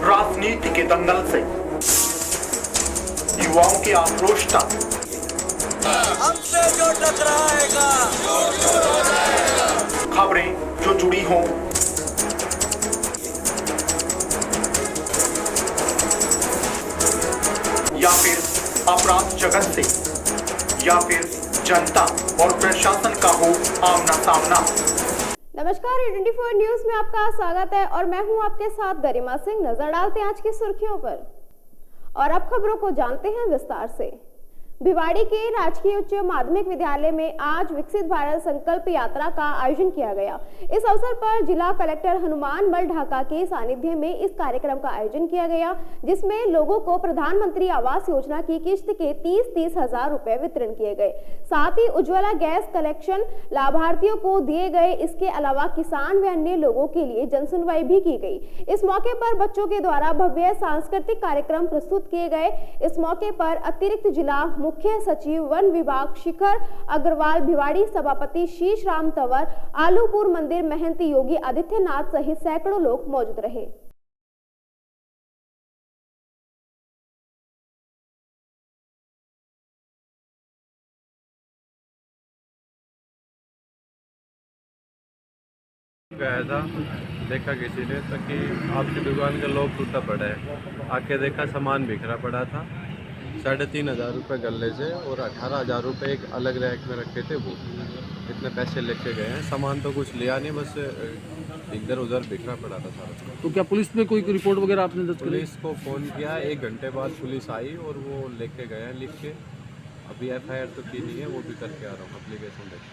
राजनीति के दंगल से युवाओं की आक्रोश तक हमसे जो टकराएगा खबरें जो जुड़ी हों या फिर अपराध जगत से या फिर जनता और प्रशासन का हो आमना सामना। नमस्कार, A24 न्यूज में आपका स्वागत है और मैं हूं आपके साथ गरिमा सिंह। नजर डालते हैं आज की सुर्खियों पर और अब खबरों को जानते हैं विस्तार से। भिवाड़ी के राजकीय उच्च माध्यमिक विद्यालय में आज विकसित भारत संकल्प यात्रा का आयोजन किया गया। इस अवसर पर जिला कलेक्टर हनुमान मल ढाका के सानिध्य में इस कार्यक्रम का आयोजन किया गया, जिसमें लोगों को प्रधानमंत्री आवास योजना की किस्त के 30-30 हजार रुपए वितरण किए गए। साथ ही उज्ज्वला गैस कलेक्शन लाभार्थियों को दिए गए। इसके अलावा किसान व अन्य लोगों के लिए जनसुनवाई भी की गई। इस मौके पर बच्चों के द्वारा भव्य सांस्कृतिक कार्यक्रम प्रस्तुत किए गए। इस मौके पर अतिरिक्त जिला मुख्य सचिव वन विभाग शिखर अग्रवाल, भिवाड़ी सभापति शीश राम तंवर, आलूपुर मंदिर महंत योगी आदित्यनाथ सहित सैकड़ों लोग मौजूद रहे। गया था, देखा किसी ने ताकि आपकी दुकान का लॉक टूटा पड़ा है। आके देखा सामान बिखरा पड़ा था। 3,500 रुपये गले से और 18,000 रुपये एक अलग रैक में रखे थे। वो इतने पैसे लेके गए हैं। सामान तो कुछ लिया नहीं, बस इधर उधर बिखरा पड़ा था सारा। तो क्या पुलिस में कोई रिपोर्ट वगैरह आपने दर्ज करी? पुलिस को फ़ोन किया, 1 घंटे बाद पुलिस आई और वो लेके गए हैं लिख के। अभी FIR तो की नहीं है, वो भी करके आ रहा हूँ, एप्लीकेशन देख।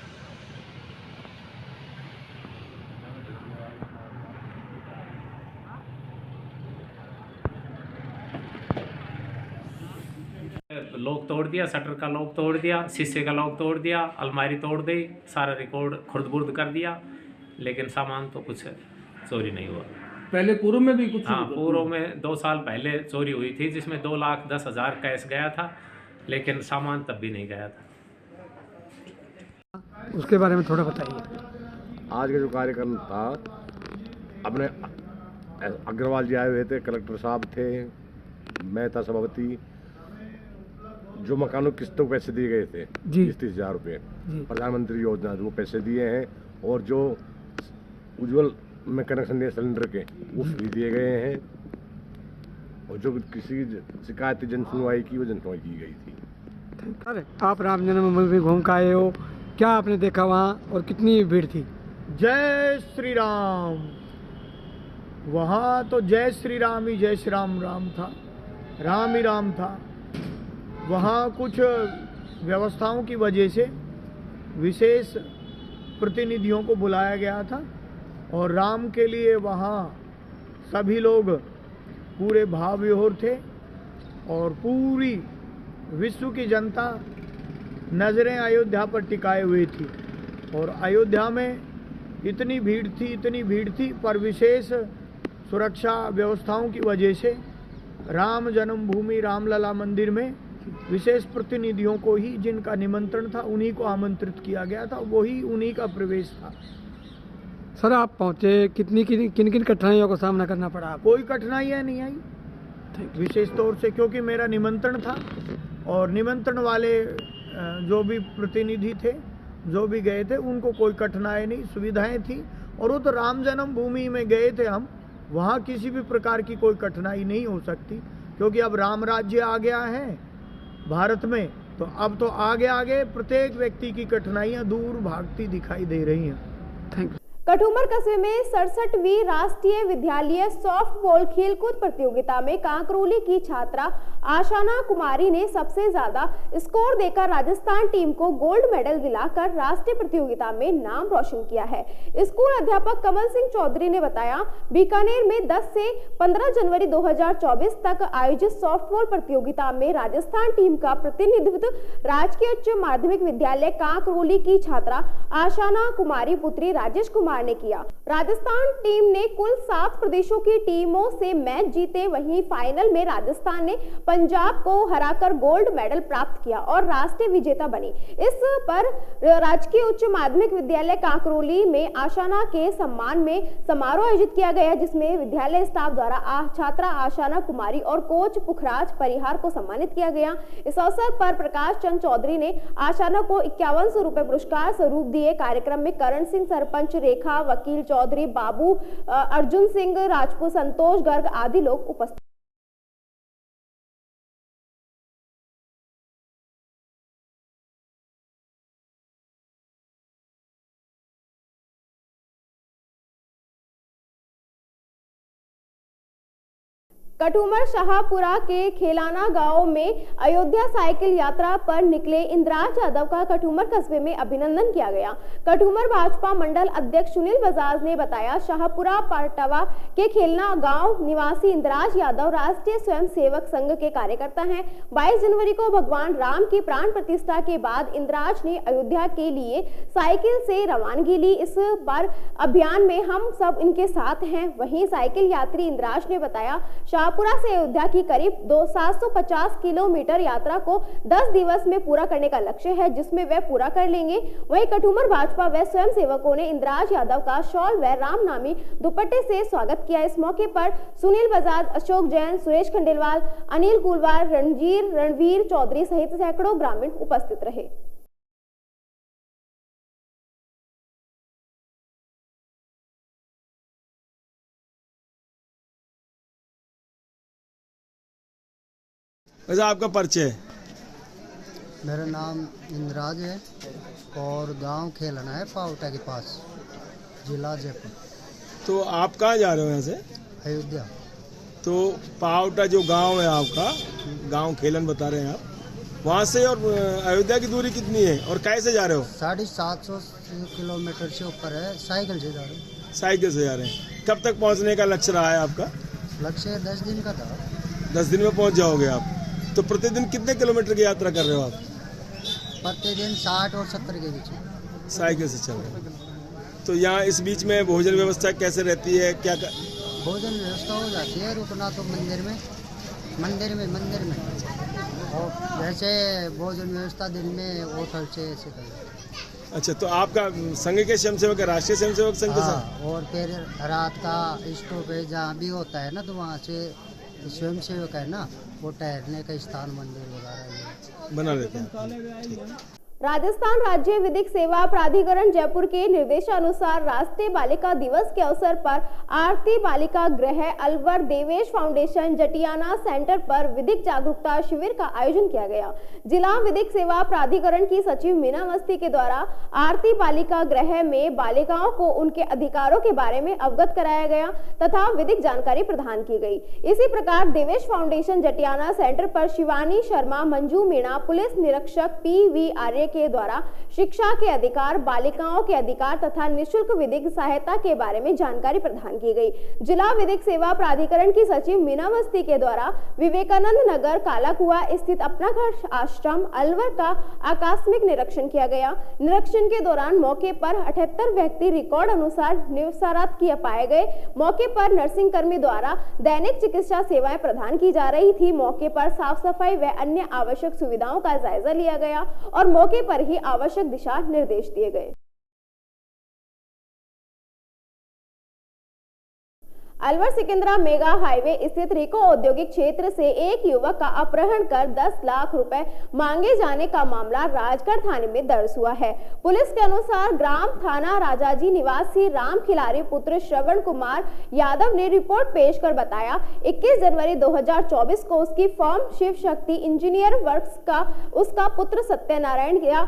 लॉक तोड़ दिया, शटर का लॉक तोड़ दिया, शीशे का लॉक तोड़ दिया, अलमारी तोड़ दी, सारा रिकॉर्ड खुर्द-बुर्द कर दिया, लेकिन सामान तो कुछ चोरी नहीं हुआ। पहले पूर्व में भी कुछ? हाँ, पूर्व में 2 साल पहले चोरी हुई थी, जिसमें 2,10,000 कैश गया था, लेकिन सामान तब भी नहीं गया था। उसके बारे में थोड़ा बताइए। आज का जो कार्यक्रम था, अपने अग्रवाल जी आए हुए थे, कलेक्टर साहब थे, मैं था सभापति। जो मकानों किस्तों पैसे दिए गए थे 30,000 रुपये प्रधानमंत्री योजना, वो पैसे दिए हैं। और जो उज्ज्वल में कनेक्शन दिए सिलेंडर के, वो फ्री दिए गए हैं। और जो किसी शिकायत जनसुनवाई की, वो जनसुनवाई की गई थी। आप राम जन्मभूमि में घूम के आए हो, क्या आपने देखा वहाँ और कितनी भीड़ थी? जय श्री राम। वहाँ तो जय श्री राम ही जय श्री राम राम था, राम ही राम था। वहाँ कुछ व्यवस्थाओं की वजह से विशेष प्रतिनिधियों को बुलाया गया था और राम के लिए वहाँ सभी लोग पूरे भाव विभोर थे और पूरी विश्व की जनता नज़रें अयोध्या पर टिकाए हुई थी। और अयोध्या में इतनी भीड़ थी, पर विशेष सुरक्षा व्यवस्थाओं की वजह से राम जन्मभूमि रामलला मंदिर में विशेष प्रतिनिधियों को ही, जिनका निमंत्रण था, उन्हीं को आमंत्रित किया गया था, वही उन्हीं का प्रवेश था। सर, आप पहुँचे, किन किन कठिनाइयों का सामना करना पड़ा आपको? कोई कठिनाइयाँ नहीं आई विशेष तौर से, क्योंकि मेरा निमंत्रण था और निमंत्रण वाले जो भी प्रतिनिधि थे, जो भी गए थे, उनको कोई कठिनाई नहीं, सुविधाएं थी। और वो तो राम जन्मभूमि में गए थे हम, वहाँ किसी भी प्रकार की कोई कठिनाई नहीं हो सकती, क्योंकि अब राम राज्य आ गया है भारत में। तो अब तो आगे प्रत्येक व्यक्ति की कठिनाइयां दूर भागती दिखाई दे रही हैं। Thank you. कठुमर कस्बे में 67वीं राष्ट्रीय विद्यालय सॉफ्टबॉल खेलकूद प्रतियोगिता में कांकरोली की छात्रा आशाना कुमारी ने सबसे ज्यादा स्कोर देकर राजस्थान टीम को गोल्ड मेडल दिलाकर राष्ट्रीय प्रतियोगिता में नाम रोशन किया है। स्कूल अध्यापक कमल सिंह चौधरी ने बताया, बीकानेर में 10 से 15 जनवरी 2024 तक आयोजित सॉफ्टबॉल प्रतियोगिता में राजस्थान टीम का प्रतिनिधित्व राजकीय उच्च माध्यमिक विद्यालय कांकरोली की छात्रा आशाना कुमारी पुत्री राजेश कुमार कुमार ने किया। राजस्थान टीम ने कुल 7 प्रदेशों की टीमों से मैच जीते। वहीं फाइनल में राजस्थान ने पंजाब को हराकर गोल्ड मेडल प्राप्त किया और राष्ट्रीय विजेता बनी। इस पर राजकीय उच्च माध्यमिक विद्यालय कांकरोली में आशाना के सम्मान में समारोह आयोजित किया गया, जिसमें विद्यालय स्टाफ द्वारा छात्रा आशाना कुमारी और कोच पुखराज परिहार को सम्मानित किया गया। इस अवसर पर प्रकाश चंद चौधरी ने आशाना को 5100 रुपए पुरस्कार स्वरूप दिए। कार्यक्रम में करण सिंह, सरपंच रेखा, वकील चौधरी बाबू, अर्जुन सिंह राजपूत, संतोष गर्ग आदि लोग उपस्थित। कठूमर शाहपुरा के खेलाना गांव में अयोध्या साइकिल यात्रा पर निकले इंद्राज यादव का कठूमर कस्बे में अभिनंदन किया गया। कठूमर भाजपा मंडल अध्यक्ष सुनील बजाज ने बताया, शाहपुरा पाटवा के खेलना गांव निवासी इंद्राज यादव राष्ट्रीय स्वयंसेवक संघ के कार्यकर्ता हैं। 22 जनवरी को भगवान राम की प्राण प्रतिष्ठा के बाद इंद्राज ने अयोध्या के लिए साइकिल से रवानगी ली। इस बार अभियान में हम सब इनके साथ हैं। वहीं साइकिल यात्री इंद्राज ने बताया, शाहपुरा से अयोध्या की करीब 750 किलोमीटर यात्रा को 10 दिवस में पूरा करने का लक्ष्य है, जिसमें वे पूरा कर लेंगे। वहीं कठूमर भाजपा व स्वयं सेवकों ने इंद्राज यादव का शॉल व रामनामी दुपट्टे से स्वागत किया। इस मौके पर सुनील बजाज, अशोक जैन, सुरेश खंडेलवाल, अनिल कुलवार, रणवीर चौधरी सहित सैकड़ों ग्रामीण उपस्थित रहे। वैसे आपका परिचय? मेरा नाम इंद्राज है और गांव खेलना है पावटा के पास, जिला जयपुर। तो आप कहाँ जा रहे हो यहाँ से? अयोध्या। तो पावटा जो गांव है आपका, गांव खेलन बता रहे हैं आप, वहाँ से और अयोध्या की दूरी कितनी है और कैसे जा रहे हो? 750 किलोमीटर से ऊपर है। साइकिल से जा रहे हैं। साइकिल से जा रहे हैं। कब तक पहुँचने का लक्ष्य रहा है आपका? लक्ष्य 10 दिन का था। 10 दिन में पहुँच जाओगे आप। तो प्रतिदिन कितने किलोमीटर की यात्रा कर रहे हो आप? प्रतिदिन 60 और 70 के बीच साइकिल से चल रहे हैं। तो यहाँ इस बीच में भोजन व्यवस्था कैसे रहती है? क्या भोजन व्यवस्था हो जाती है। रुकना तो मंदिर में और जैसे भोजन व्यवस्था दिन में होटल से ऐसे कर। अच्छा, तो आपका संघ के स्वयंसेवक है, राष्ट्रीय स्वयंसेवक संघ के साथ? और फिर रात का स्टॉपेज जहाँ भी होता है ना, तो वहाँ से स्वयं सेवक है ना, वो ठहरने का स्थान मंदिर वगैरह बना लेते हैं। राजस्थान राज्य विधिक सेवा प्राधिकरण जयपुर के निर्देशानुसार राष्ट्रीय बालिका दिवस के अवसर पर आरती बालिका गृह अलवर देवेश फाउंडेशन जटियाना सेंटर पर विधिक जागरूकता शिविर का आयोजन किया गया। जिला विधिक सेवा प्राधिकरण की सचिव मीना मस्ती के द्वारा आरती बालिका गृह में बालिकाओं को उनके अधिकारों के बारे में अवगत कराया गया तथा विधिक जानकारी प्रदान की गई। इसी प्रकार देवेश फाउंडेशन जटियाना सेंटर पर शिवानी शर्मा, मंजू मीणा, पुलिस निरीक्षक PV आर्य के द्वारा शिक्षा के अधिकार, बालिकाओं के अधिकार तथा निःशुल्क विधिक सहायता के बारे में जानकारी प्रदान की गई। जिला विधिक सेवा प्राधिकरण की सचिव मीना मस्ती के द्वारा विवेकानंद नगर कालाकुआ स्थित अपना घर आश्रम अलवर का आकस्मिक निरीक्षण किया गया। निरीक्षण के दौरान मौके पर 78 व्यक्ति रिकॉर्ड अनुसार निस्वार्थ किए पाए गए। मौके पर नर्सिंग कर्मी द्वारा दैनिक चिकित्सा सेवाएं प्रदान की जा रही थी। मौके पर साफ सफाई व अन्य आवश्यक सुविधाओं का जायजा लिया गया और मौके पर ही आवश्यक दिशा निर्देश दिए गए। अलवर सिकंदरा मेगा हाईवे स्थित रिको औद्योगिक क्षेत्र से एक युवक का अपहरण कर 10 लाख रुपए मांगे जाने का मामला राजगढ़ थाने में दर्ज हुआ है। पुलिस के अनुसार ग्राम थाना राजाजी निवासी राम खिलारी पुत्र श्रवण कुमार यादव ने रिपोर्ट पेश कर बताया, 21 जनवरी 2024 को उसकी firm Shiv Shakti engineer works का उसका पुत्र सत्यनारायण या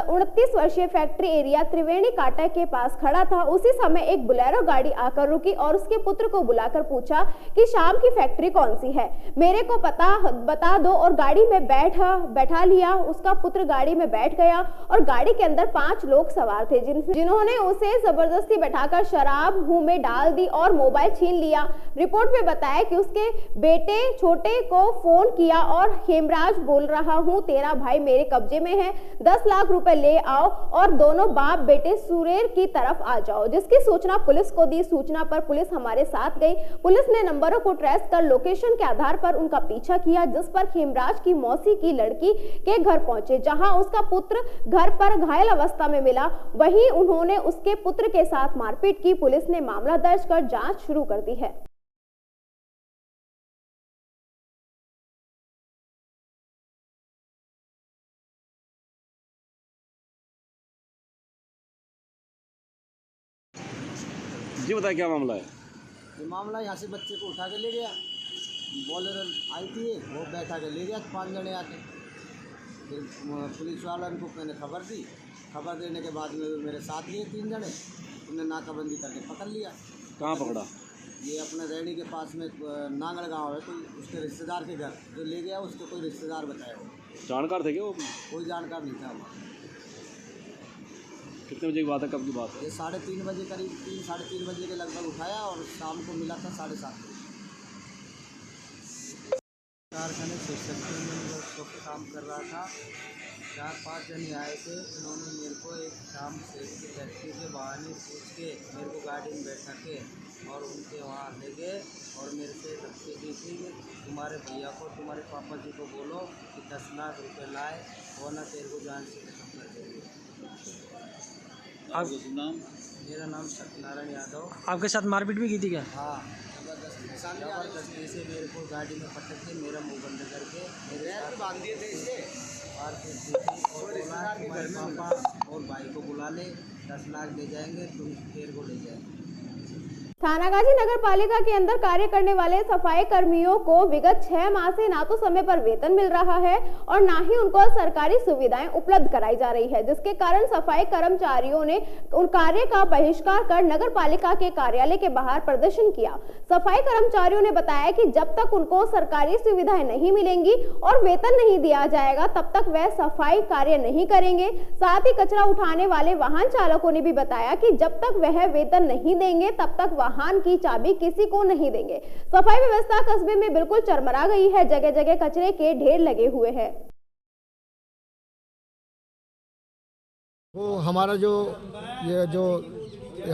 29 वर्षीय फैक्ट्री एरिया त्रिवेणी काटा के पास खड़ा था। उसी समय एक बुलेरो गाड़ी आकर रुकी और उसके पुत्र को को बुलाकर पूछा कि शाम की फैक्ट्री कौन सी है, मेरे को बता दो, और गाड़ी में बैठा लिया। उसका पुत्र गाड़ी में बैठ गया और गाड़ी के अंदर 5 लोग सवार थे जिन्होंने उसे जबरदस्ती बैठाकर शराब मुंह में डाल दी और मोबाइल छीन लिया। रिपोर्ट में बताया कि उसके बेटे छोटे को फोन किया और हेमराज बोल रहा हूं, तेरा भाई मेरे कब्जे में है, 10 लाख रुपए ले आओ और दोनों बाप बेटे सुरेर की तरफ आ जाओ। जिसकी सूचना पुलिस को दी। सूचना पर पुलिस हमारे साथ गई। पुलिस ने नंबरों को ट्रेस कर लोकेशन के आधार पर उनका पीछा किया, जिस पर हेमराज की मौसी की लड़की के घर पहुंचे, जहां उसका पुत्र घर पर घायल अवस्था में मिला। वहीं उन्होंने उसके पुत्र के साथ मारपीट की। पुलिस ने मामला दर्ज कर जांच शुरू कर दी है। जी बताइए क्या मामला है? ये मामला यहाँ से बच्चे को उठा के ले गया, बोलेरो आई थी, वो बैठा के ले गया 5 जने आके। फिर पुलिस वालों को मैंने खबर दी। खबर देने के बाद में मेरे साथ लिए 3 जने, उन्हें नाकाबंदी करके पकड़ लिया। कहाँ पकड़ा? ये अपने रेडी के पास में नांगड़ गांव है, कोई उसके रिश्तेदार के घर जो ले गया, उसके कोई रिश्तेदार बताया। जानकार थे क्या वो? कोई जानकार नहीं था वहाँ। कितने बजे की बात है, कब की बात है? ये 3:30 बजे करीब 3-3:30 बजे के लगभग उठाया और शाम को मिला था 7:30 बजे। कारखाने से काम कर रहा था। 4-5 जने आए थे। उन्होंने मेरे को एक शाम से फैक्ट्री के बहाने पूछ के मेरे को गाड़ी में बैठा के और उनके वहाँ ले गए और मेरे से धमकी दी थी कि तुम्हारे भैया को, तुम्हारे पापा जी को बोलो कि 10 लाख रुपए लाए, वरना तेरे को जान से खत्म कर देंगे। मेरा नाम सत्यनारायण यादव। आपके साथ मारपीट भी की थी क्या? हाँ, जबरदस्ती से मेरे को गाड़ी में पटक के मेरा मुंह बंद करके मेरे साथ बांध दिए थे इसे और तुम्हारे पापा और भाई को बुला ले, 10 लाख ले जाएंगे, तुम तेरे को ले जाएंगे। थानागाजी नगर पालिका के अंदर कार्य करने वाले सफाई कर्मियों को विगत 6 माह से ना तो समय पर वेतन मिल रहा है और ना ही उनको सरकारी सुविधाएं उपलब्ध कराई जा रही है, जिसके कारण सफाई कर्मचारियों ने उन कार्य का बहिष्कार कर नगर पालिका के कार्यालय के बाहर प्रदर्शन किया। सफाई कर्मचारियों ने बताया कि जब तक उनको सरकारी सुविधाएं नहीं मिलेंगी और वेतन नहीं दिया जाएगा, तब तक वह सफाई कार्य नहीं करेंगे। साथ ही कचरा उठाने वाले वाहन चालकों ने भी बताया कि जब तक वह वेतन नहीं देंगे, तब तक वाहन की चाबी किसी को नहीं देंगे। सफाई व्यवस्था कस्बे में बिल्कुल चरमरा गई है। जगह जगह कचरे के ढेर लगे हुए हैं। वो हमारा जो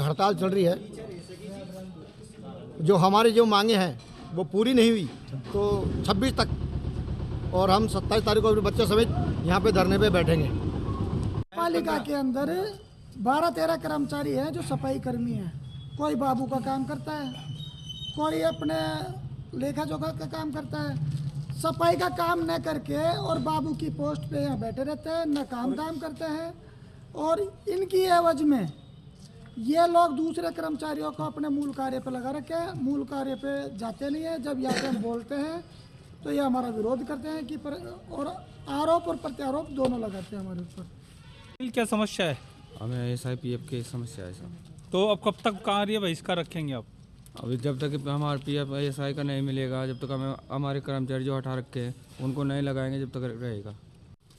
हड़ताल चल रही है, जो हमारी जो मांगे हैं वो पूरी नहीं हुई, तो 26 तक और हम 27 तारीख को अपने बच्चों समेत यहाँ पे धरने पे बैठेंगे। पालिका के अंदर 12-13 कर्मचारी हैं जो सफाई कर्मी हैं। कोई बाबू का काम करता है, कोई अपने लेखा जोखा का काम करता है। सफाई का काम न करके और बाबू की पोस्ट पे यहाँ बैठे रहते हैं, न काम दाम करते हैं और इनकी एवज में ये लोग दूसरे कर्मचारियों को अपने मूल कार्य पे लगा रखे हैं। मूल कार्य पे जाते नहीं है। जब यहाँ पे हम बोलते हैं तो ये हमारा विरोध करते हैं कि और आरोप और प्रत्यारोप दोनों लगाते हैं हमारे ऊपर। क्या समस्या है? हमें SIPF की समस्या है सर। तो अब कब तक कार्य बहिष्कार रखेंगे आप? अभी जब तक हमारे PF SI का नहीं मिलेगा, जब तक हमें हमारे कर्मचारी जो हटा रखे हैं उनको नहीं लगाएंगे, जब तक रहेगा।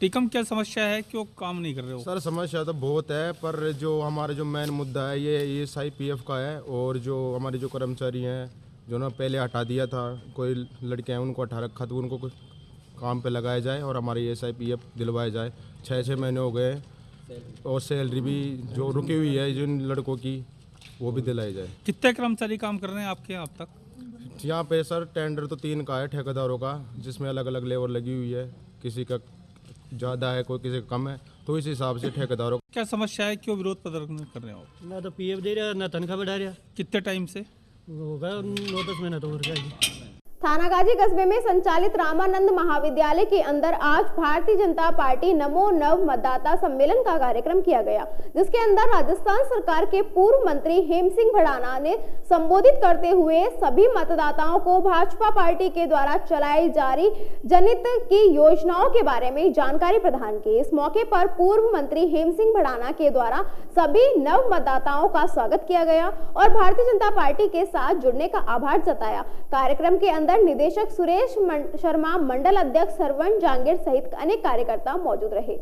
टीकम क्या समस्या है, क्यों काम नहीं कर रहे हो? सर समस्या तो बहुत है, पर जो हमारा जो मेन मुद्दा है ये SIPF का है। और जो हमारे जो कर्मचारी हैं जो ना पहले हटा दिया था, कोई लड़के हैं उनको हटा रखा, तो उनको कुछ काम पे लगाया जाए और हमारे SIPF दिलवाया जाए। 6 महीने हो गए और सैलरी भी जो रुकी हुई है जिन लड़कों की वो भी दिलाई जाए। कितने कर्मचारी काम कर रहे हैं आपके यहाँ अब तक? यहाँ पे सर टेंडर तो 3 का है ठेकेदारों का, जिसमें अलग अलग लेबर लगी हुई है। किसी का ज़्यादा है, कोई किसी का कम है, तो इस हिसाब से ठेकेदारों। क्या समस्या है, क्यों विरोध प्रदर्शन कर रहे हो? ना तो PF दे रहा, ना तनख्वाह बढ़ा रहा। कितने टाइम से? होगा 9-10 महीना तो हो गया। थानागाजी कस्बे में संचालित रामानंद महाविद्यालय के अंदर आज भारतीय जनता पार्टी नमो नव मतदाता सम्मेलन का कार्यक्रम किया गया, जिसके अंदर राजस्थान सरकार के पूर्व मंत्री हेम सिंह भड़ाना ने संबोधित करते हुए सभी मतदाताओं को भाजपा पार्टी के द्वारा चलाई जा रही जनहित की योजनाओं के बारे में जानकारी प्रदान की। इस मौके पर पूर्व मंत्री हेम सिंह भड़ाना के द्वारा सभी नव मतदाताओं का स्वागत किया गया और भारतीय जनता पार्टी के साथ जुड़ने का आभार जताया। कार्यक्रम के अंदर निदेशक सुरेश शर्मा, मंडल अध्यक्ष सरवण जांगीर सहित अनेक कार्यकर्ता मौजूद रहे।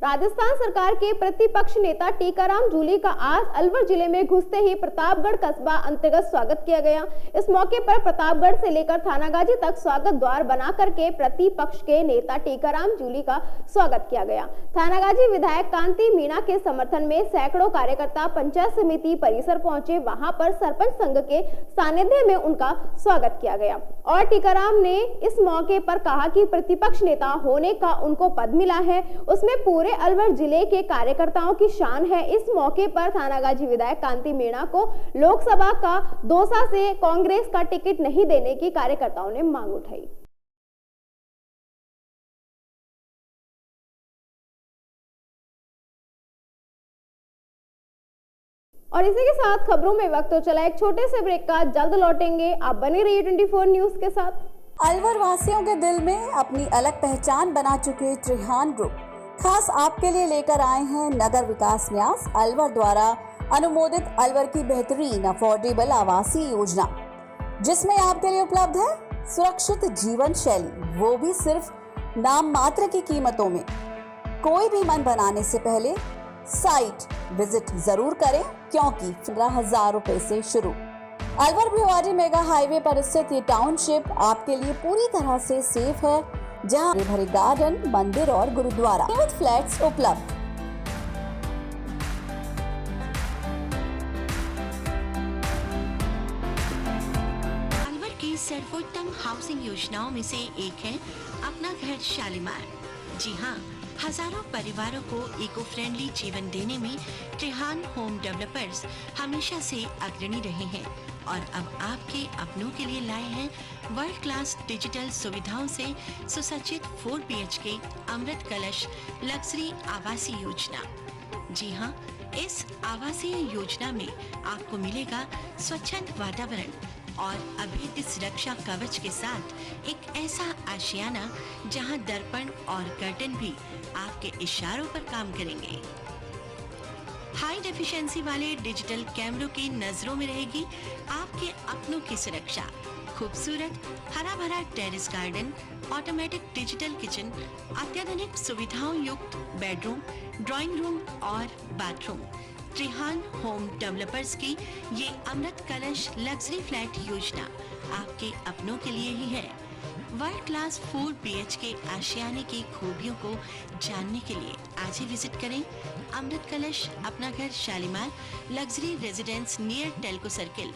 राजस्थान सरकार के प्रतिपक्ष नेता टीकाराम जूली का आज अलवर जिले में घुसते ही प्रतापगढ़ कस्बा अंतर्गत स्वागत किया गया। इस मौके पर प्रतापगढ़ से लेकर थानागाजी तक स्वागत द्वार बना करके प्रतिपक्ष के नेता टीकाराम जूली का स्वागत किया गया। थानागाजी विधायक कांति मीणा के समर्थन में सैकड़ों कार्यकर्ता पंचायत समिति परिसर पहुंचे। वहां पर सरपंच संघ के सानिध्य में उनका स्वागत किया गया और टीकाराम ने इस मौके पर कहा कि प्रतिपक्ष नेता होने का उनको पद मिला है, उसमें पूरे अलवर जिले के कार्यकर्ताओं की शान है। इस मौके पर थानागाजी विधायक कांति मीणा को लोकसभा का दौसा से कांग्रेस का टिकट नहीं देने की कार्यकर्ताओं ने मांग उठाई। और इसी के साथ खबरों में वक्त तो चला एक छोटे से ब्रेक का, जल्द लौटेंगे। आप बने रहिए 24 न्यूज के साथ। अलवर वासियों के दिल में अपनी अलग पहचान बना चुके त्रिहान ग्रुप खास आपके लिए लेकर आए हैं नगर विकास न्यास अलवर द्वारा अनुमोदित अलवर की बेहतरीन अफोर्डेबल आवासीय योजना, जिसमें आपके लिए उपलब्ध है सुरक्षित जीवन शैली, वो भी सिर्फ नाम मात्र की कीमतों में। कोई भी मन बनाने से पहले साइट विजिट जरूर करें, क्योंकि 15,000 रुपए से शुरू। अलवर भिवाड़ी मेगा हाईवे पर स्थित ये टाउनशिप आपके लिए पूरी तरह से सेफ है, जहां भरे गार्डन, मंदिर और गुरुद्वारा विद फ्लैट्स उपलब्ध। अलवर की सर्वोत्तम हाउसिंग योजनाओं में से एक है अपना घर शालीमार। जी हाँ, हजारों परिवारों को इको फ्रेंडली जीवन देने में त्रिहान होम डेवलपर्स हमेशा से अग्रणी रहे हैं और अब आपके अपनों के लिए लाए हैं वर्ल्ड क्लास डिजिटल सुविधाओं से सुसज्जित 4 BHK अमृत कलश लग्जरी आवासीय योजना। जी हाँ, इस आवासीय योजना में आपको मिलेगा स्वच्छंद वातावरण और अभेद्य सुरक्षा कवच के साथ एक ऐसा आशियाना जहां दर्पण और कर्टन भी आपके इशारों पर काम करेंगे। हाई डेफिशिएंसी वाले डिजिटल कैमरों की नजरों में रहेगी आपके अपनों की सुरक्षा। खूबसूरत हरा भरा terrace garden, automatic digital kitchen, अत्याधुनिक सुविधाओं युक्त बेडरूम, ड्राइंग रूम और बाथरूम। त्रिहान होम डेवलपर्स की ये अमृत कलश लग्जरी फ्लैट योजना आपके अपनों के लिए ही है। वर्ल्ड क्लास 4 BHK आशियाने की खूबियों को जानने के लिए आज ही विजिट करें अमृत कलश अपना घर Shalimar luxury residence near Telco circle,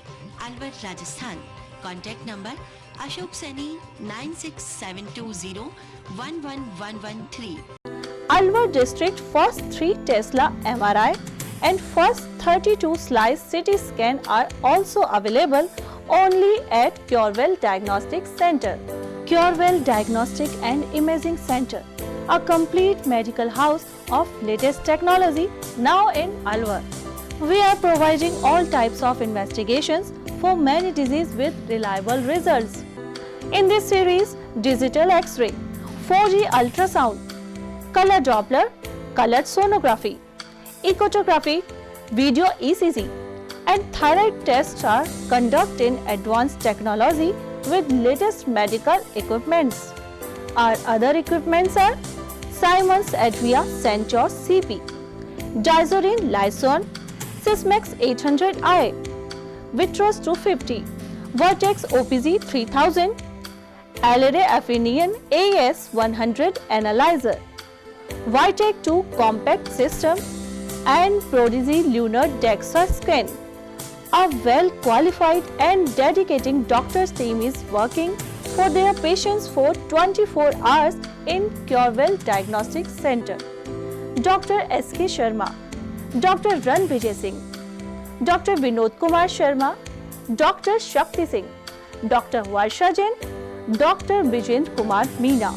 Alwar, Rajasthan. Contact number Ashok Saini 9672011113। Alwar district first 3 Tesla MRI and first 32 slice CT scan are also available only at Curewell Diagnostic Center. Curewell Diagnostic and Imaging Center, a complete medical house of latest technology now in Alwar. We are providing all types of investigations for many diseases with reliable results. In this series, digital X-ray, 4G ultrasound, color Doppler, colored sonography, echocardiogram, video ECG, and thyroid tests are conducted in advanced technology with latest medical equipments. Our other equipments are Siemens Advia Centor CP, Dizorin Lyson, Sysmex 800i, Vitros 250, Vertex OPZ 3000, Alere Affinion AS 100 Analyzer, Vitec 2 Compact System, and Prodigy Lunar DEXA Scan. A well-qualified and dedicated doctors team is working for their patients for 24 hours in Curewell Diagnostic Center. Dr. S.K. Sharma, Dr. Ran Vijay Singh, Dr. Vinod Kumar Sharma, Dr. Shakti Singh, Dr. Varsha Jain, Dr. Vijendra Kumar Meena.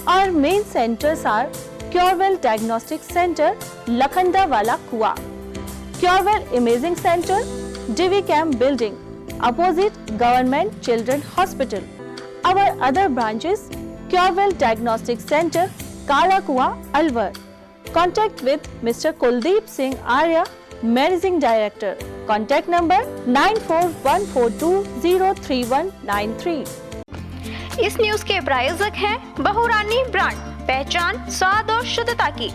Our main centers are Curewell Diagnostic Center, Lakhandawala Kua, Curewell Imaging Center, Divi Camp Building, opposite Government Children Hospital. Our other branches, Curewell Diagnostic Center, Kala Kua, Alwar. Contact with Mr. Kuldeep Singh Arya, Managing Director. Contact number 9414203193. इस news के प्रायोजक हैं बहुरानी brand, पहचान स्वाद और शुद्धता की।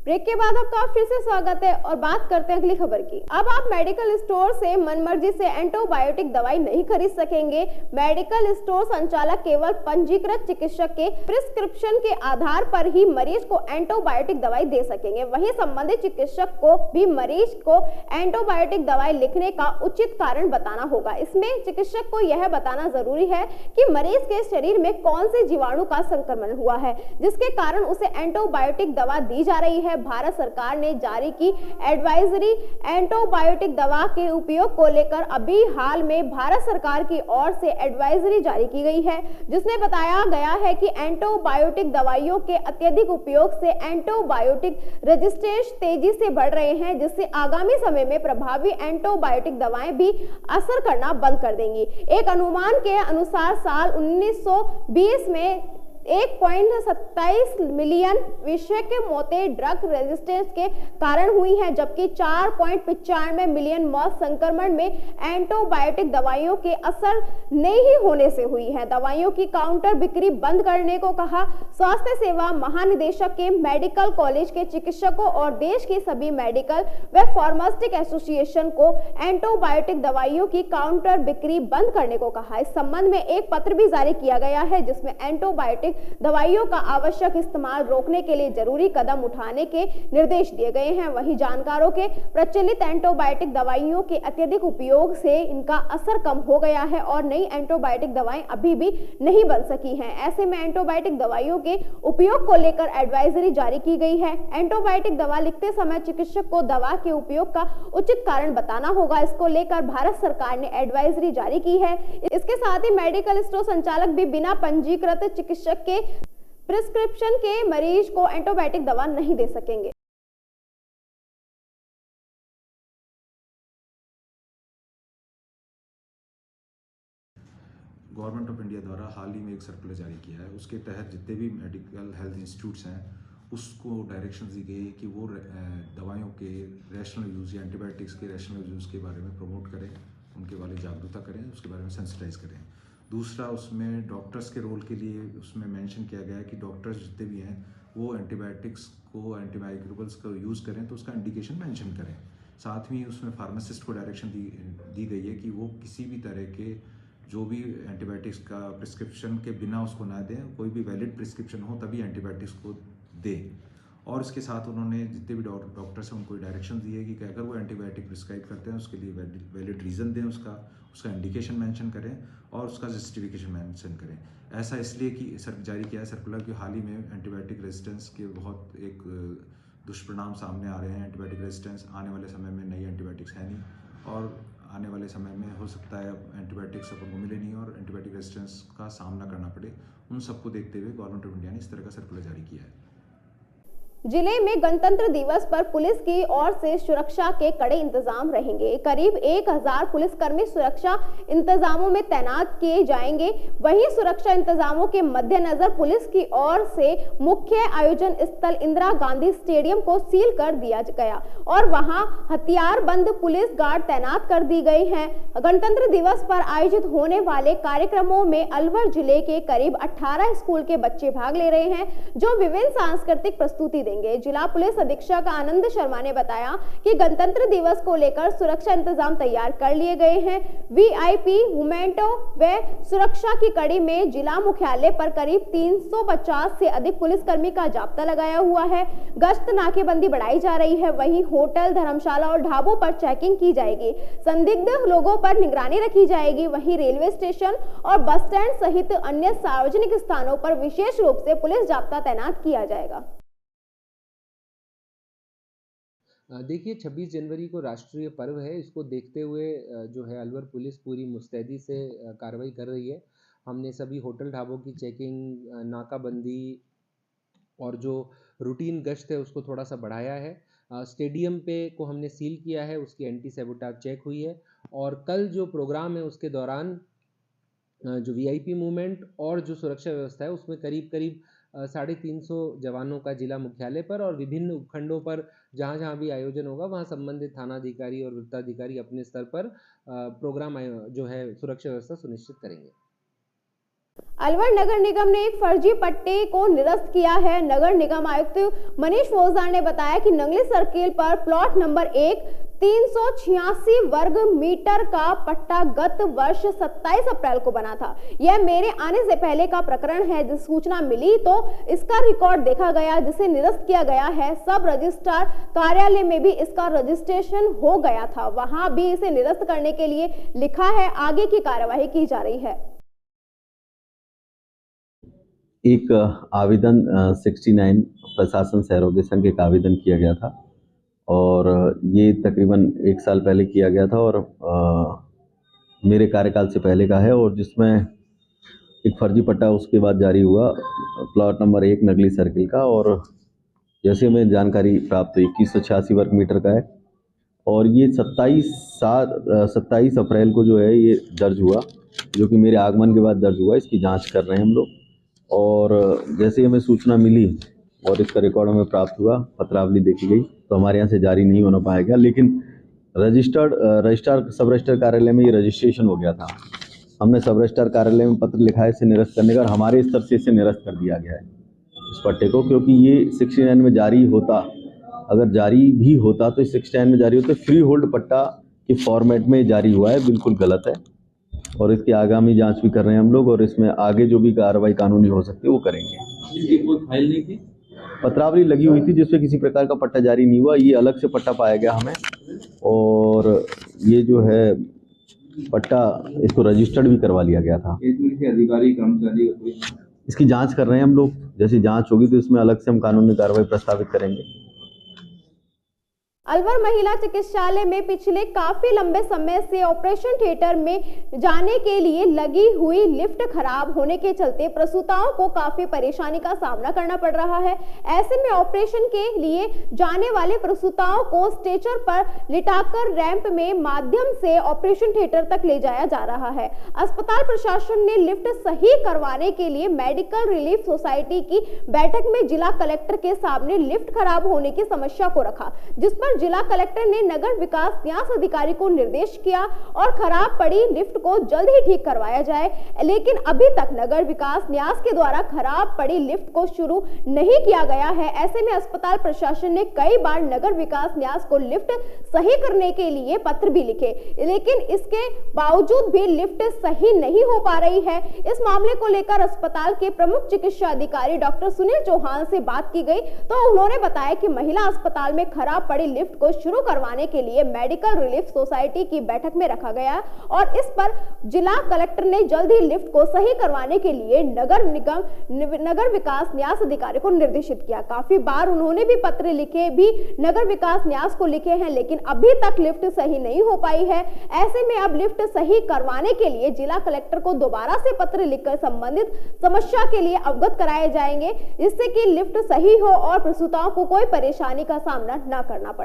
Break के बाद आपका फिर से स्वागत है और बात करते हैं अगली खबर की। अब आप मेडिकल स्टोर से मनमर्जी से एंटीबायोटिक दवाई नहीं खरीद सकेंगे। मेडिकल स्टोर संचालक केवल पंजीकृत चिकित्सक के प्रिस्क्रिप्शन के आधार पर ही मरीज को एंटीबायोटिक दवाई दे सकेंगे। वहीं संबंधित चिकित्सक को भी मरीज को एंटीबायोटिक दवाई लिखने का उचित कारण बताना होगा। इसमें चिकित्सक को यह बताना जरूरी है कि मरीज के शरीर में कौन से जीवाणु का संक्रमण हुआ है, जिसके कारण उसे एंटीबायोटिक दवा दी जा रही है। भारत सरकार ने जारी की एडवाइजरी एंटीबायोटिक दवा के उपयोग को लेकर अभी हाल में भारत सरकार की ओर से एडवाइजरी जारी की गई है, जिसमें बताया गया है कि एंटीबायोटिक दवाइयों के अत्यधिक उपयोग से एंटीबायोटिक रेजिस्टेंस तेजी से बढ़ रहे हैं, जिससे आगामी समय में प्रभावी एंटीबायोटिक दवाएं भी असर करना बंद कर देंगी। एक अनुमान के अनुसार साल 1920 में 1.27 मिलियन विश्व के मौतें ड्रग रेजिस्टेंस के कारण हुई हैं, जबकि 4.95 मिलियन मौत संक्रमण में एंटीबायोटिक दवाइयों के असर नहीं होने से हुई है। दवाइयों की काउंटर बिक्री बंद करने को कहा। स्वास्थ्य सेवा महानिदेशक के मेडिकल कॉलेज के चिकित्सकों और देश की सभी मेडिकल व फार्मास्यूटिकल एसोसिएशन को एंटीबायोटिक दवाइयों की काउंटर बिक्री बंद करने को कहा। इस संबंध में एक पत्र भी जारी किया गया है, जिसमें एंटीबायोटिक दवाइयों का आवश्यक इस्तेमाल रोकने के लिए जरूरी कदम उठाने के निर्देश दिए गए हैं। वहीं जानकारों के प्रचलित एंटीबायोटिक दवाइयों के अत्यधिक उपयोग से इनका असर कम हो गया है और नई एंटीबायोटिक दवाएं अभी भी नहीं बन सकी हैं। ऐसे में एंटीबायोटिक दवाइयों के उपयोग को लेकर एडवाइजरी जारी की गई है। एंटीबायोटिक दवा लिखते समय चिकित्सक को दवा के उपयोग का उचित कारण बताना होगा। इसको लेकर भारत सरकार ने एडवाइजरी जारी की है। इसके साथ ही मेडिकल स्टोर संचालक भी बिना पंजीकृत चिकित्सक के प्रिस्क्रिप्शन के मरीज को एंटीबायोटिक दवा नहीं दे सकेंगे। गवर्नमेंट ऑफ इंडिया द्वारा हाल ही में एक सर्कुलर जारी किया है। उसके तहत जितने भी मेडिकल हेल्थ इंस्टीट्यूट्स हैं उसको डायरेक्शन दी गई है कि वो दवाइयों के रैशनल यूज़ या एंटीबायोटिक्स के रैशनल यूज़ के बारे में प्रमोट करें, उनके बारे में जागरूकता करें, उसके बारे में सेंसिटाइज करें। दूसरा, उसमें डॉक्टर्स के रोल के लिए उसमें मेंशन किया गया है कि डॉक्टर्स जितने भी हैं वो एंटीबायोटिक्स को, एंटीमाइक्रोबल्स का यूज़ करें तो उसका इंडिकेशन मेंशन करें। साथ ही उसमें फार्मासिस्ट को डायरेक्शन दी गई है कि वो किसी भी तरह के जो भी एंटीबायोटिक्स का प्रिस्क्रिप्शन के बिना उसको ना दें, कोई भी वैलिड प्रिस्क्रिप्शन हो तभी एंटीबायोटिक्स को दें। और इसके साथ उन्होंने जितने भी डॉक्टर्स हैं उनको डायरेक्शन दी है कि अगर वो एंटीबायोटिक प्रिस्क्राइब करते हैं उसके लिए वैलिड रीज़न दें, उसका इंडिकेशन मेंशन करें और उसका जस्टिफिकेशन मेंशन करें। ऐसा इसलिए कि जारी किया है सर्कुलर कि हाल ही में एंटीबायोटिक रेजिस्टेंस के बहुत एक दुष्परिणाम सामने आ रहे हैं। एंटीबायोटिक रेजिस्टेंस आने वाले समय में नई एंटीबायोटिक्स है नहीं और आने वाले समय में हो सकता है एंटीबायोटिक्स अपन को मिले नहीं और एंटीबायोटिक रेजिस्टेंस का सामना करना पड़े। उन सबको देखते हुए गवर्नमेंट ऑफ इंडिया ने इस तरह का सर्कुलर जारी किया है। जिले में गणतंत्र दिवस पर पुलिस की ओर से सुरक्षा के कड़े इंतजाम रहेंगे। करीब 1000 पुलिसकर्मी सुरक्षा इंतजामों में तैनात किए जाएंगे। वहीं सुरक्षा इंतजामों के मद्देनजर पुलिस की ओर से मुख्य आयोजन स्थल इंदिरा गांधी स्टेडियम को सील कर दिया गया और वहां हथियारबंद पुलिस गार्ड तैनात कर दी गई हैं। गणतंत्र दिवस पर आयोजित होने वाले कार्यक्रमों में अलवर जिले के करीब 18 स्कूल के बच्चे भाग ले रहे हैं, जो विभिन्न सांस्कृतिक प्रस्तुति जिला पुलिस अधीक्षक आनंद शर्मा ने बताया कि गणतंत्र दिवस को लेकर सुरक्षा इंतजाम तैयार कर लिए गए हैं। वीआईपी मोमेंटो व सुरक्षा की कड़ी में जिला मुख्यालय पर करीब 350 से अधिक पुलिसकर्मी का जाब्ता लगाया हुआ है। गश्त नाकेबंदी बढ़ाई जा रही है। वहीं होटल, धर्मशाला और ढाबों पर चेकिंग की जाएगी। संदिग्ध लोगों पर निगरानी रखी जाएगी। वहीं रेलवे स्टेशन और बस स्टैंड सहित अन्य सार्वजनिक स्थानों पर विशेष रूप से पुलिस जाब्ता तैनात किया जाएगा। देखिए 26 जनवरी को राष्ट्रीय पर्व है, इसको देखते हुए जो है अलवर पुलिस पूरी मुस्तैदी से कार्रवाई कर रही है। हमने सभी होटल ढाबों की चेकिंग, नाकाबंदी और जो रूटीन गश्त है उसको थोड़ा सा बढ़ाया है। स्टेडियम पे को हमने सील किया है, उसकी एंटी सैबोटाज चेक हुई है और कल जो प्रोग्राम है उसके दौरान जो वीआईपी मूवमेंट और जो सुरक्षा व्यवस्था है उसमें करीब 350 जवानों का जिला मुख्यालय पर और विभिन्न उपखंडों पर जहाँ भी आयोजन होगा वहाँ संबंधित थानाधिकारी और वृत्ताधिकारी अपने स्तर पर प्रोग्राम जो है सुरक्षा व्यवस्था सुनिश्चित करेंगे। अलवर नगर निगम ने एक फर्जी पट्टे को निरस्त किया है। नगर निगम आयुक्त मनीष फौजदार ने बताया कि नंगली सर्किल पर प्लॉट नंबर 1 386 वर्ग मीटर का पट्टा गत वर्ष 27 अप्रैल को बना था। यह मेरे आने से पहले का प्रकरण है। जिस सूचना मिली तो इसका रिकॉर्ड देखा गया, जिसे निरस्त किया गया है। सब रजिस्ट्रार कार्यालय में भी इसका रजिस्ट्रेशन हो गया था, वहां भी इसे निरस्त करने के लिए लिखा है। आगे की कार्यवाही की जा रही है। एक आवेदन 69 प्रशासन सैरोगेशन के एक आवेदन किया गया था और ये तकरीबन 1 साल पहले किया गया था और मेरे कार्यकाल से पहले का है और जिसमें एक फर्जी पट्टा उसके बाद जारी हुआ प्लॉट नंबर 1 नगली सर्किल का और जैसे हमें जानकारी प्राप्त हुई 2186 वर्ग मीटर का है और ये 27 अप्रैल को जो है ये दर्ज हुआ, जो कि मेरे आगमन के बाद दर्ज हुआ। इसकी जांच कर रहे हैं हम लोग और जैसे हमें सूचना मिली और इसका रिकॉर्ड हमें प्राप्त हुआ, पत्रावली देखी गई तो हमारे यहाँ से जारी नहीं होना पाएगा, लेकिन रजिस्ट्रार सब रजिस्ट्रार कार्यालय में ये रजिस्ट्रेशन हो गया था। हमने सब रजिस्ट्रार कार्यालय में पत्र लिखा है इसे निरस्त करने का और हमारे स्तर से इसे निरस्त कर दिया गया है इस पट्टे को, क्योंकि ये 69 में जारी होता, अगर जारी भी होता तो 69 में जारी होता फ्री होल्ड पट्टा के फॉर्मेट में जारी हुआ है, बिल्कुल गलत है और इसकी आगामी जांच भी कर रहे हैं हम लोग और इसमें आगे जो भी कार्रवाई कानूनी हो सकती है वो करेंगे। इसकी कोई फाइल नहीं थी? पत्रावली लगी हुई थी जिसमें किसी प्रकार का पट्टा जारी नहीं हुआ, ये अलग से पट्टा पाया गया हमें और ये जो है पट्टा इसको रजिस्टर्ड भी करवा लिया गया था। इसमें किसी अधिकारी कर्मचारी का कोई? इसकी जांच कर रहे हैं हम लोग, जैसी जांच होगी तो इसमें अलग से हम कानूनी कार्रवाई प्रस्तावित करेंगे। अलवर महिला चिकित्सालय में पिछले काफी लंबे समय से ऑपरेशन थिएटर में जाने के लिए लगी हुई लिफ्ट खराब होने के चलते प्रसूताओं को काफी परेशानी का सामना करना पड़ रहा है। ऐसे में ऑपरेशन के लिए जाने वाले प्रसूताओं को स्ट्रेचर पर लिटाकर रैंप में माध्यम से ऑपरेशन थिएटर तक ले जाया जा रहा है। अस्पताल प्रशासन ने लिफ्ट सही करवाने के लिए मेडिकल रिलीफ सोसाइटी की बैठक में जिला कलेक्टर के सामने लिफ्ट खराब होने की समस्या को रखा, जिस पर जिला कलेक्टर ने नगर विकास न्यास अधिकारी को निर्देश किया और खराब पड़ी लिफ्ट को जल्द ही ठीक करवाया जाए, लेकिन अभी तक नगर विकास न्यास के द्वारा खराब पड़ी लिफ्ट को शुरू नहीं किया गया है। ऐसे में अस्पताल प्रशासन ने कई बार नगर विकास न्यास को लिफ्ट सही करने के लिए पत्र भी लिखे, लेकिन इसके बावजूद भी लिफ्ट सही नहीं हो पा रही है। इस मामले को लेकर अस्पताल के प्रमुख चिकित्सा अधिकारी डॉक्टर सुनील चौहान से बात की गई तो उन्होंने बताया कि महिला अस्पताल में खराब पड़ी लिफ्ट को शुरू करवाने के लिए मेडिकल रिलीफ सोसाइटी की बैठक में रखा गया और इस पर जिला कलेक्टर ने जल्द ही लिफ्ट को सही करवाने के लिए नगर विकास न्यास अधिकारी को निर्देशित किया। काफी बार उन्होंने भी पत्र लिखे भी नगर विकास न्यास को लिखे हैं, लेकिन अभी तक लिफ्ट सही नहीं हो पाई है। ऐसे में अब लिफ्ट सही करवाने के लिए जिला कलेक्टर को दोबारा से पत्र लिखकर संबंधित समस्या के लिए अवगत कराए जाएंगे, जिससे कि लिफ्ट सही हो और प्रसूताओं को कोई परेशानी का सामना न करना पड़े।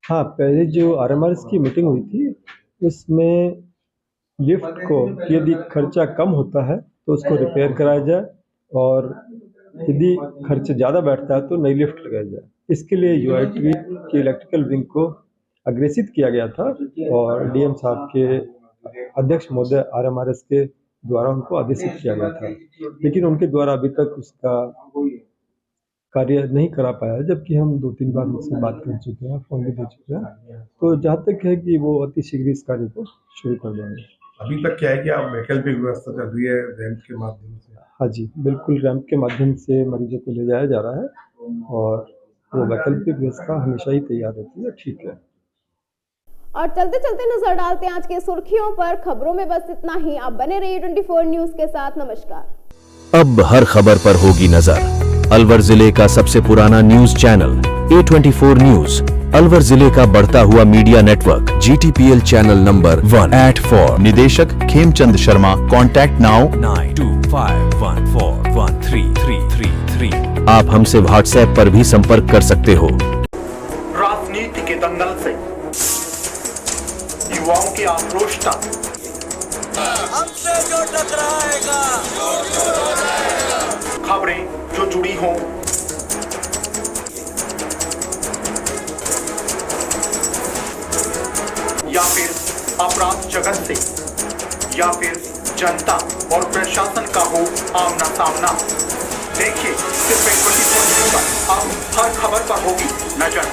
हाँ, पहले जो आरएमआरएस की मीटिंग हुई थी उसमें लिफ्ट को यदि खर्चा कम होता है तो उसको रिपेयर कराया जाए और यदि खर्च ज़्यादा बैठता है तो नई लिफ्ट लगाई जाए। इसके लिए यूआईटी की इलेक्ट्रिकल विंग को अग्रेसित किया गया था और डीएम साहब के अध्यक्ष महोदय आरएमआरएस के द्वारा उनको आदेशित किया गया था, लेकिन उनके द्वारा अभी तक उसका कार्य नहीं करा पाया, जबकि हम 2-3 बार उनसे बात कर चुके हैं, फोन भी दे चुके हैं। तो जहाँ तक है कि वो अति शीघ्र इस कार्य को शुरू कर देंगे। अभी तक क्या है कि आप वैकल्पिक व्यवस्था चल रही है रैंप के माध्यम से? हाँ जी, बिल्कुल रैंप के माध्यम से मरीजों को ले जाया जा रहा है और वो वैकल्पिक व्यवस्था हमेशा ही तैयार रहती है। ठीक है। और चलते चलते नजर डालते हैं आज के सुर्खियों पर। खबरों में बस इतना ही। आप बने रहिए 24 न्यूज के साथ। नमस्कार। अब हर खबर पर होगी नजर। अलवर जिले का सबसे पुराना news channel A24 news, Alwar जिले का बढ़ता हुआ media network, GTPL channel number 1 @4। निदेशक खेमचंद शर्मा। Contact now 9251413333। आप हमसे व्हाट्सएप पर भी संपर्क कर सकते हो। राजनीति के दंगल से युवाओं की आक्रोश तक हमसे जो टकराएगा खबरें जो जुड़ी हों या फिर अपराध जगत से या फिर जनता और प्रशासन का हो आमना सामना, देखिए सिर्फ 24 न्यूज पर अब हर खबर पर होगी नजर।